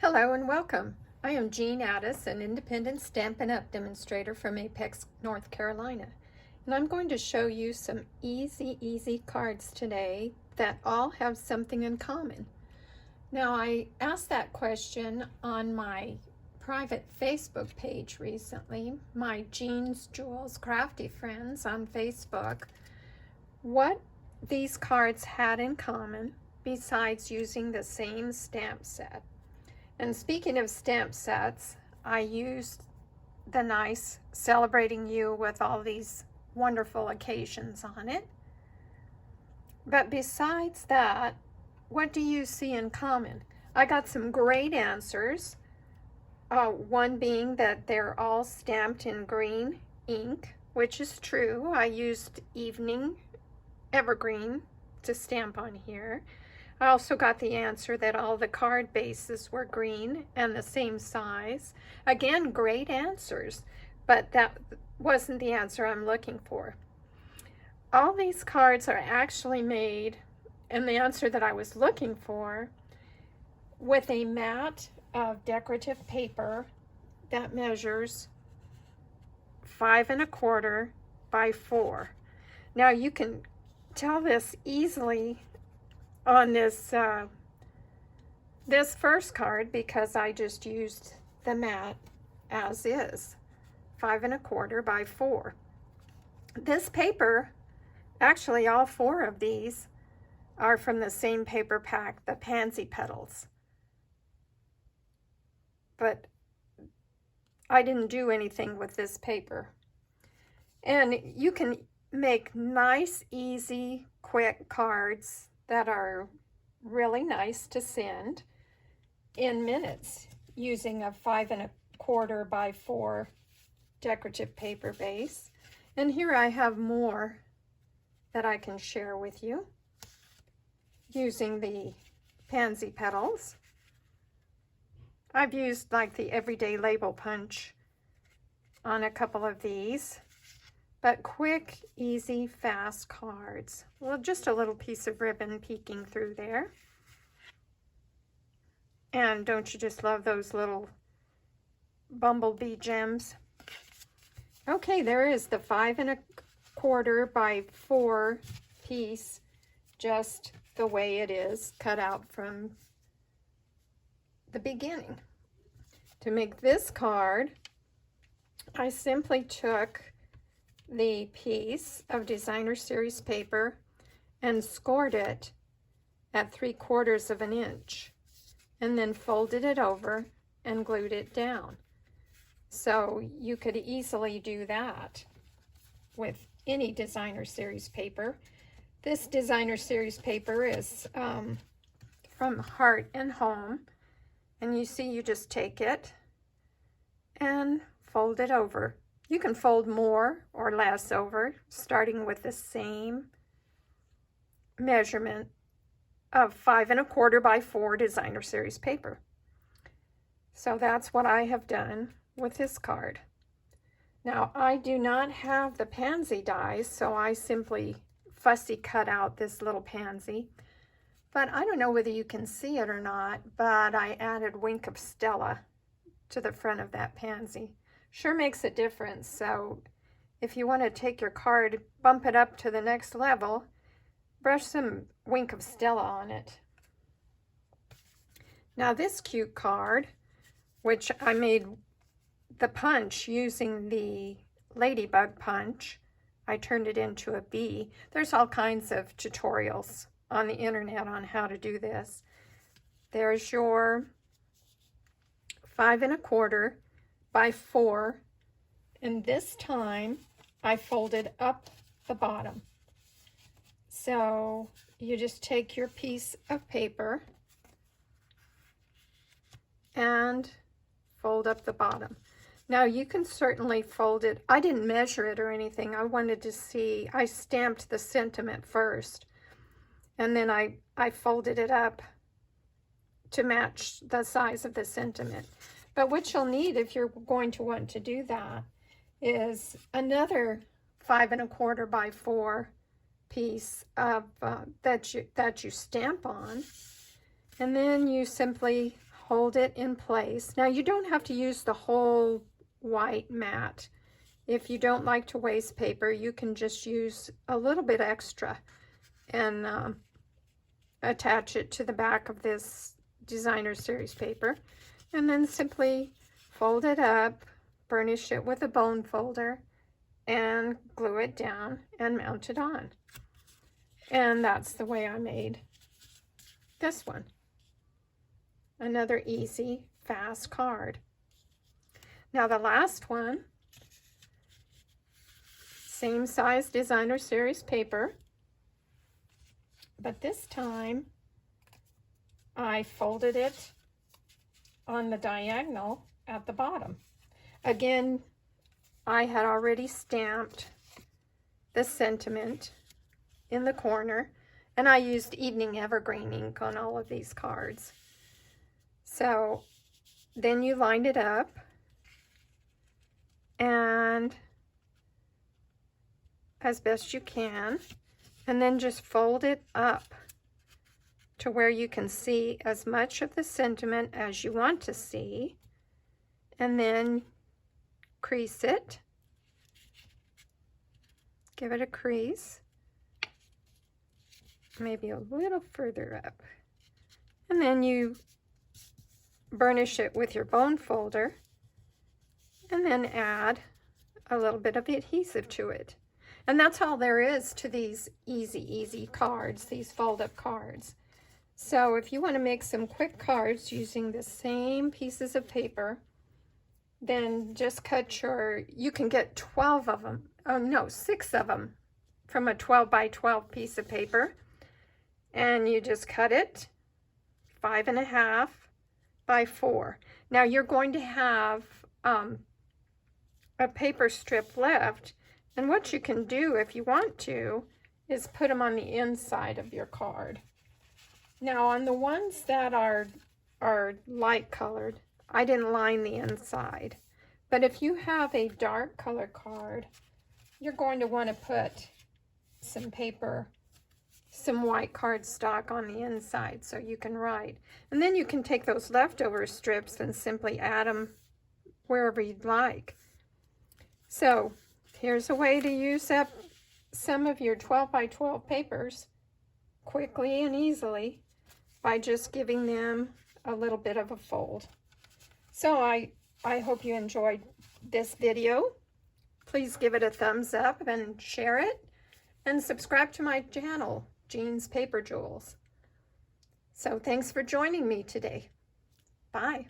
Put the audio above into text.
Hello and welcome. I am Jean Addis, an independent Stampin' Up! Demonstrator from Apex, North Carolina. And I'm going to show you some easy cards today that all have something in common. Now, I asked that question on my private Facebook page recently, my Jean's Jewels Crafty Friends on Facebook, what these cards had in common besides using the same stamp set. And speaking of stamp sets, I used the nice Celebrating You with all these wonderful occasions on it. But besides that, what do you see in common? I got some great answers. One being that they're all stamped in green ink, which is true. I used Evening Evergreen to stamp on here. I also got the answer that all the card bases were green and the same size. Again, great answers, but that wasn't the answer I'm looking for. All these cards are actually made, and the answer that I was looking for, with a mat of decorative paper that measures 5 1/4 by 4. Now you can tell this easily on this this first card because I just used the mat as is, 5 1/4 by 4. This paper, actually all 4 of these are from the same paper pack, the Pansy Petals. But I didn't do anything with this paper. And you can make nice, easy, quick cards that are really nice to send in minutes using a 5 1/4 by 4 decorative paper base. And here I have more that I can share with you using the Pansy Petals. I've used like the Everyday Label Punch on a couple of these. But quick, easy, fast cards. Well, just a little piece of ribbon peeking through there. And don't you just love those little bumblebee gems? Okay, there is the 5 1/4 by 4 piece, just the way it is, cut out from the beginning. To make this card, I simply took the piece of Designer Series paper and scored it at 3/4 of an inch and then folded it over and glued it down. So you could easily do that with any Designer Series paper. This Designer Series paper is from Heart and Home, and you see you just take it and fold it over. You can fold more or less over, starting with the same measurement of 5 1/4 by 4 Designer Series paper. So that's what I have done with this card. Now, I do not have the pansy dies, so I simply fussy cut out this little pansy. But I don't know whether you can see it or not, but I added Wink of Stella to the front of that pansy. Sure makes a difference. So if you want to take your card, bump it up to the next level, brush some Wink of Stella on it. Now this cute card, which I made the punch using the Ladybug punch, I turned it into a bee. There's all kinds of tutorials on the internet on how to do this. There's your 5 1/4 by 4, and this time I folded up the bottom. So you just take your piece of paper and fold up the bottom. Now you can certainly fold it. I didn't measure it or anything. I wanted to see, I stamped the sentiment first, and then I folded it up to match the size of the sentiment. But what you'll need if you're going to want to do that is another 5 1/4 by 4 piece of that you stamp on, and then you simply hold it in place. Now you don't have to use the whole white mat. If you don't like to waste paper, you can just use a little bit extra and attach it to the back of this designer series paper, and then simply fold it up, burnish it with a bone folder, and glue it down and mount it on. And that's the way I made this one. Another easy, fast card. Now the last one, same size designer series paper, but this time I folded it on the diagonal at the bottom. Again, I had already stamped the sentiment in the corner, and I used Evening Evergreen ink on all of these cards. So then you lined it up and as best you can, and then just fold it up to where you can see as much of the sentiment as you want to see, and then crease it. Give it a crease, maybe a little further up, and then you burnish it with your bone folder, and then add a little bit of adhesive to it. And that's all there is to these easy cards, these fold-up cards. So if you want to make some quick cards using the same pieces of paper, then just cut you can get 12 of them, oh no, 6 of them from a 12 by 12 piece of paper. And you just cut it 5.5 by 4. Now you're going to have a paper strip left, and what you can do if you want to is put them on the inside of your card. Now on the ones that are light colored, I didn't line the inside, but if you have a dark color card, you're going to want to put some paper, some white cardstock on the inside so you can write. And then you can take those leftover strips and simply add them wherever you'd like. So here's a way to use up some of your 12 by 12 papers quickly and easily by just giving them a little bit of a fold. So I hope you enjoyed this video. Please give it a thumbs up and share it, and subscribe to my channel, Jean's Paper Jewels. So thanks for joining me today. Bye.